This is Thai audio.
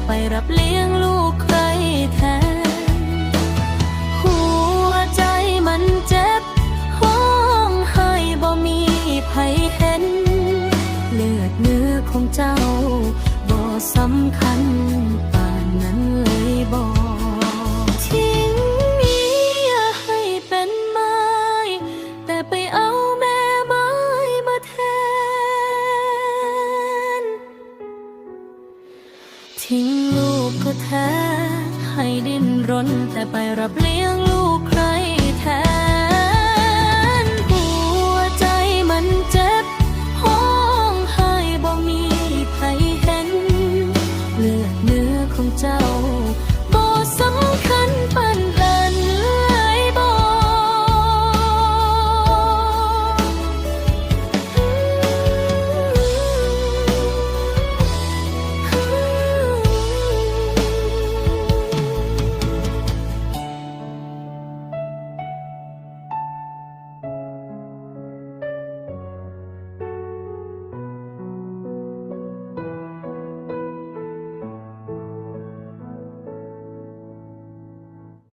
ไปรับเลี้ยงลูกใครแทนหัวใจมันเจ็บห้องไห้บ่มีไผเห็นเลือดเนื้อของเจ้าบ่สำคัญป่านนั้นเลยบ่ทิ้งเมียให้เป็นไม้แต่ไปเอาแม่ไม้มาแทนทิ้งลูกก็แท้ให้ดิ้นรนแต่ไปรับเลี้ยง